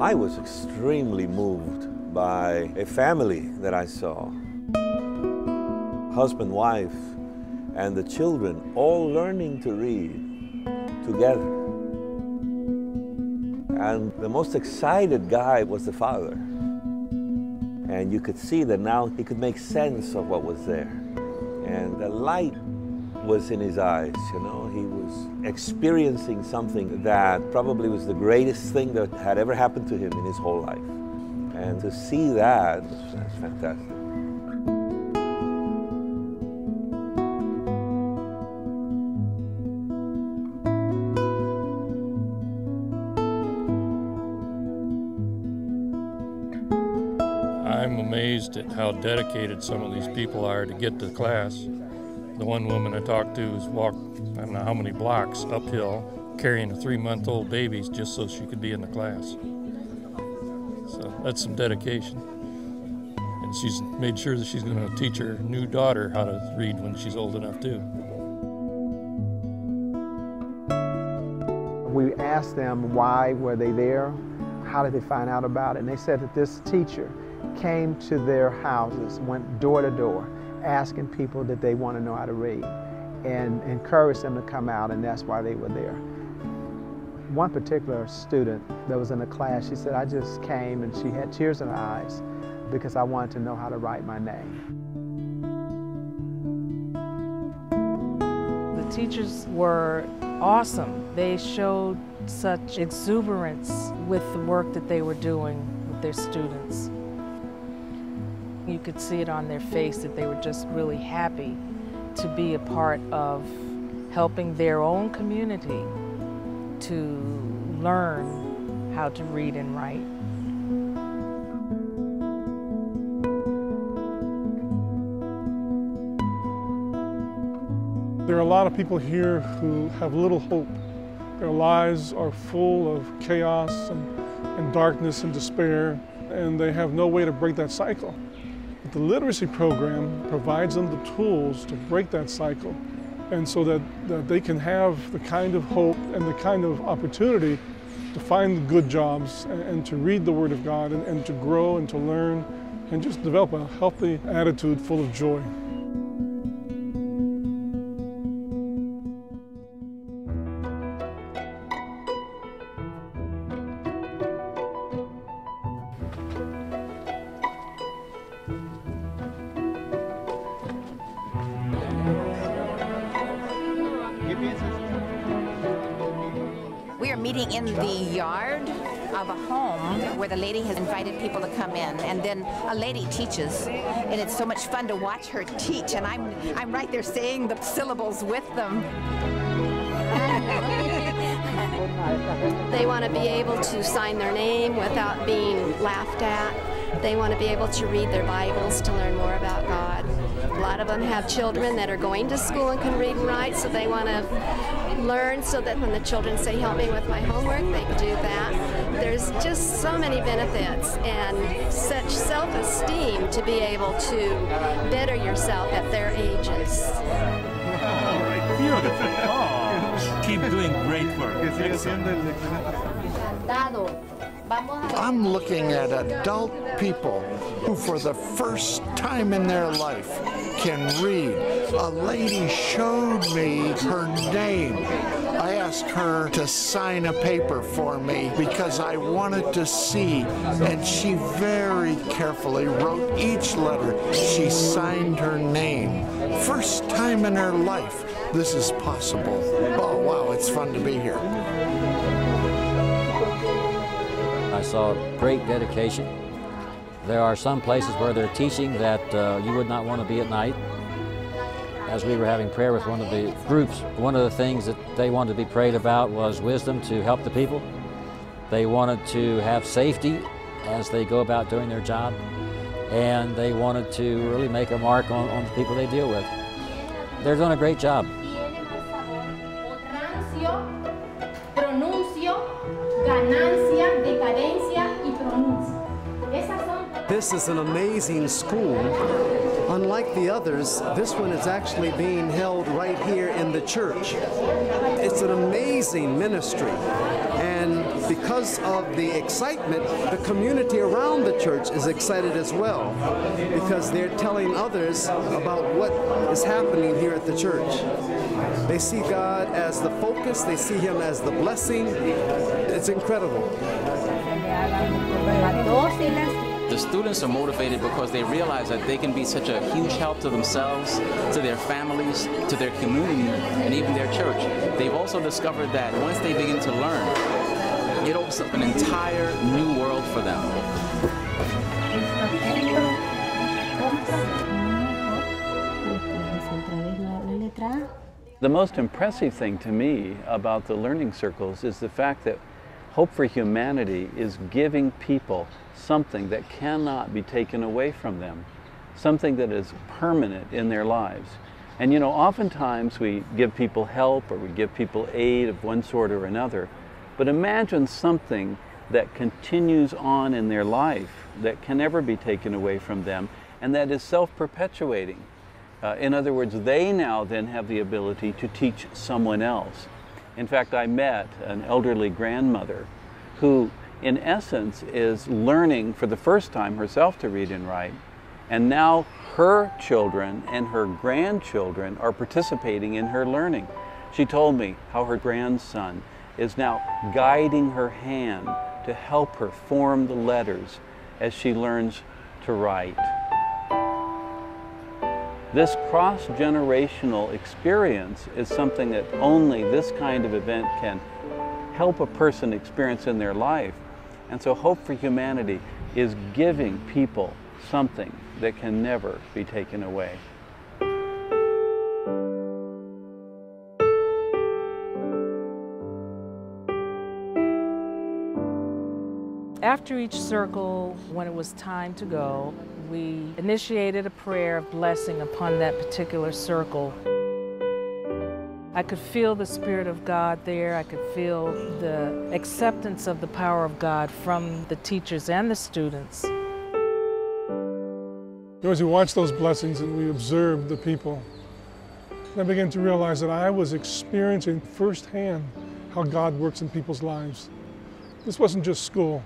I was extremely moved by a family that I saw. Husband, wife, and the children all learning to read together. And the most excited guy was the father. And you could see that now he could make sense of what was there. And the light was in his eyes, you know. He was experiencing something that probably was the greatest thing that had ever happened to him in his whole life. And to see that was fantastic. I'm amazed at how dedicated some of these people are to get to class. The one woman I talked to has walked, I don't know how many blocks uphill, carrying a 3-month-old baby just so she could be in the class. So that's some dedication. And she's made sure that she's going to teach her new daughter how to read when she's old enough too. We asked them why were they there, how did they find out about it, and they said that this teacher came to their houses, went door to door, asking people that they want to know how to read and encouraged them to come out, and that's why they were there. One particular student that was in the class, she said, I just came, and she had tears in her eyes because I wanted to know how to write my name. The teachers were awesome. They showed such exuberance with the work that they were doing with their students. You could see it on their face that they were just really happy to be a part of helping their own community to learn how to read and write. There are a lot of people here who have little hope. Their lives are full of chaos and darkness and despair, and they have no way to break that cycle. But the literacy program provides them the tools to break that cycle, and so that they can have the kind of hope and the kind of opportunity to find the good jobs and to read the Word of God and to grow and to learn and just develop a healthy attitude full of joy. We are meeting in the yard of a home where the lady has invited people to come in, and then a lady teaches, and it's so much fun to watch her teach, and I'm right there saying the syllables with them. They want to be able to sign their name without being laughed at. They want to be able to read their Bibles to learn more about God. A lot of them have children that are going to school and can read and write, so they want to learn so that when the children say, help me with my homework, they can do that. There's just so many benefits and such self-esteem to be able to better yourself at their ages. All right, beautiful. Oh, keep doing great work. I'm looking at adult people who for the first time in their life can read. A lady showed me her name. I asked her to sign a paper for me because I wanted to see, and she very carefully wrote each letter. She signed her name. First time in her life this is possible. Oh wow, it's fun to be here. I saw great dedication. There are some places where they're teaching that you would not want to be at night. As we were having prayer with one of the groups, one of the things that they wanted to be prayed about was wisdom to help the people. They wanted to have safety as they go about doing their job, and they wanted to really make a mark on the people they deal with. They're doing a great job. This is an amazing school. unlike the others, this one is actually being held right here in the church. It's an amazing ministry, and because of the excitement, the community around the church is excited as well, because they're telling others about what is happening here at the church. They see God as the focus, they see Him as the blessing. It's incredible. The students are motivated because they realize that they can be such a huge help to themselves, to their families, to their community, and even their church. They've also discovered that once they begin to learn, it opens up an entire new world for them. The most impressive thing to me about the learning circles is the fact that Hope for Humanity is giving people something that cannot be taken away from them, something that is permanent in their lives. And you know, oftentimes we give people help or we give people aid of one sort or another, but imagine something that continues on in their life that can never be taken away from them and that is self-perpetuating. In other words, they now then have the ability to teach someone else. In fact, I met an elderly grandmother who, in essence, is learning for the first time herself to read and write, and now her children and her grandchildren are participating in her learning. She told me how her grandson is now guiding her hand to help her form the letters as she learns to write. This cross-generational experience is something that only this kind of event can help a person experience in their life. And so Hope for Humanity is giving people something that can never be taken away. After each circle, when it was time to go, we initiated a prayer of blessing upon that particular circle. I could feel the Spirit of God there. I could feel the acceptance of the power of God from the teachers and the students. As we watched those blessings and we observed the people, I began to realize that I was experiencing firsthand how God works in people's lives. This wasn't just school.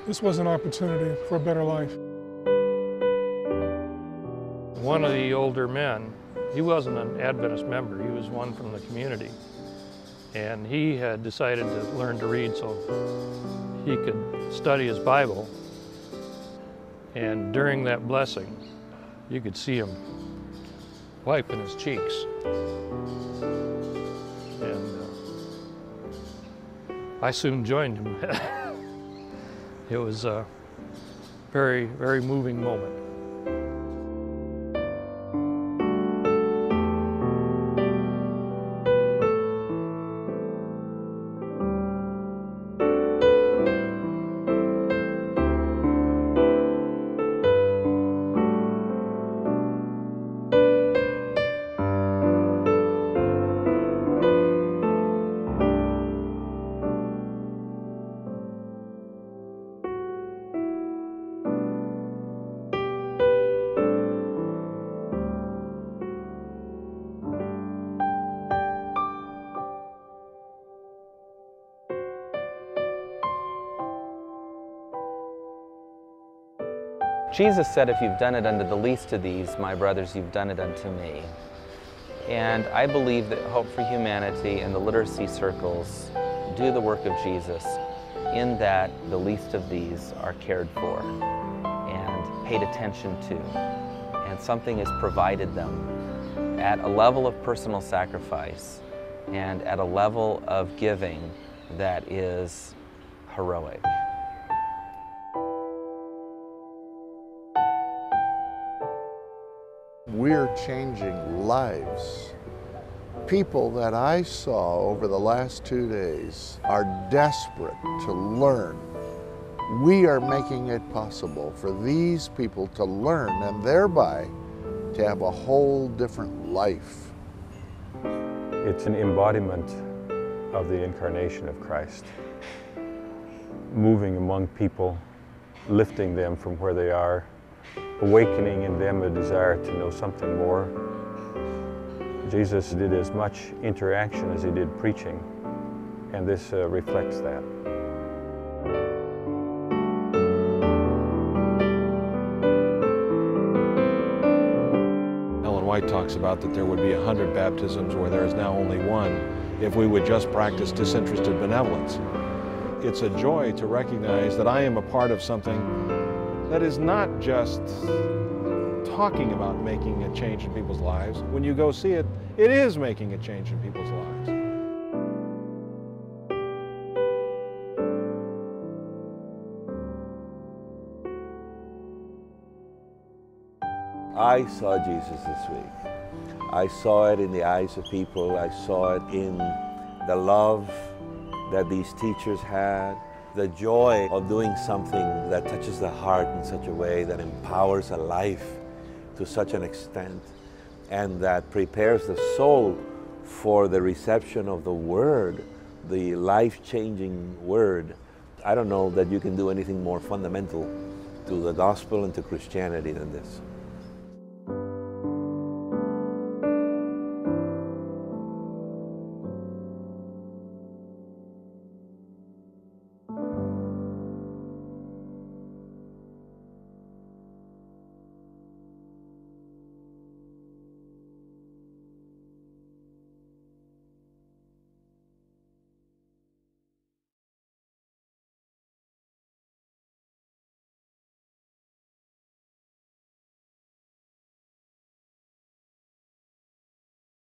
This was an opportunity for a better life. One of the older men, he wasn't an Adventist member, he was one from the community. And he had decided to learn to read so he could study his Bible. And during that blessing, you could see him wiping his cheeks. And I soon joined him. It was a very, very moving moment. Jesus said, if you've done it unto the least of these, my brothers, you've done it unto me. And I believe that Hope for Humanity and the literacy circles do the work of Jesus in that the least of these are cared for and paid attention to. And something is provided them at a level of personal sacrifice and at a level of giving that is heroic. We're changing lives. People that I saw over the last 2 days are desperate to learn. We are making it possible for these people to learn and thereby to have a whole different life. It's an embodiment of the incarnation of Christ, moving among people, lifting them from where they are, awakening in them a desire to know something more. Jesus did as much interaction as he did preaching, and this reflects that. Ellen White talks about that there would be 100 baptisms where there is now only one if we would just practice disinterested benevolence. It's a joy to recognize that I am a part of something that is not just talking about making a change in people's lives. When you go see it, it is making a change in people's lives. I saw Jesus this week. I saw it in the eyes of people. I saw it in the love that these teachers had, the joy of doing something that touches the heart in such a way that empowers a life to such an extent, and that prepares the soul for the reception of the Word, the life-changing Word. I don't know that you can do anything more fundamental to the gospel and to Christianity than this.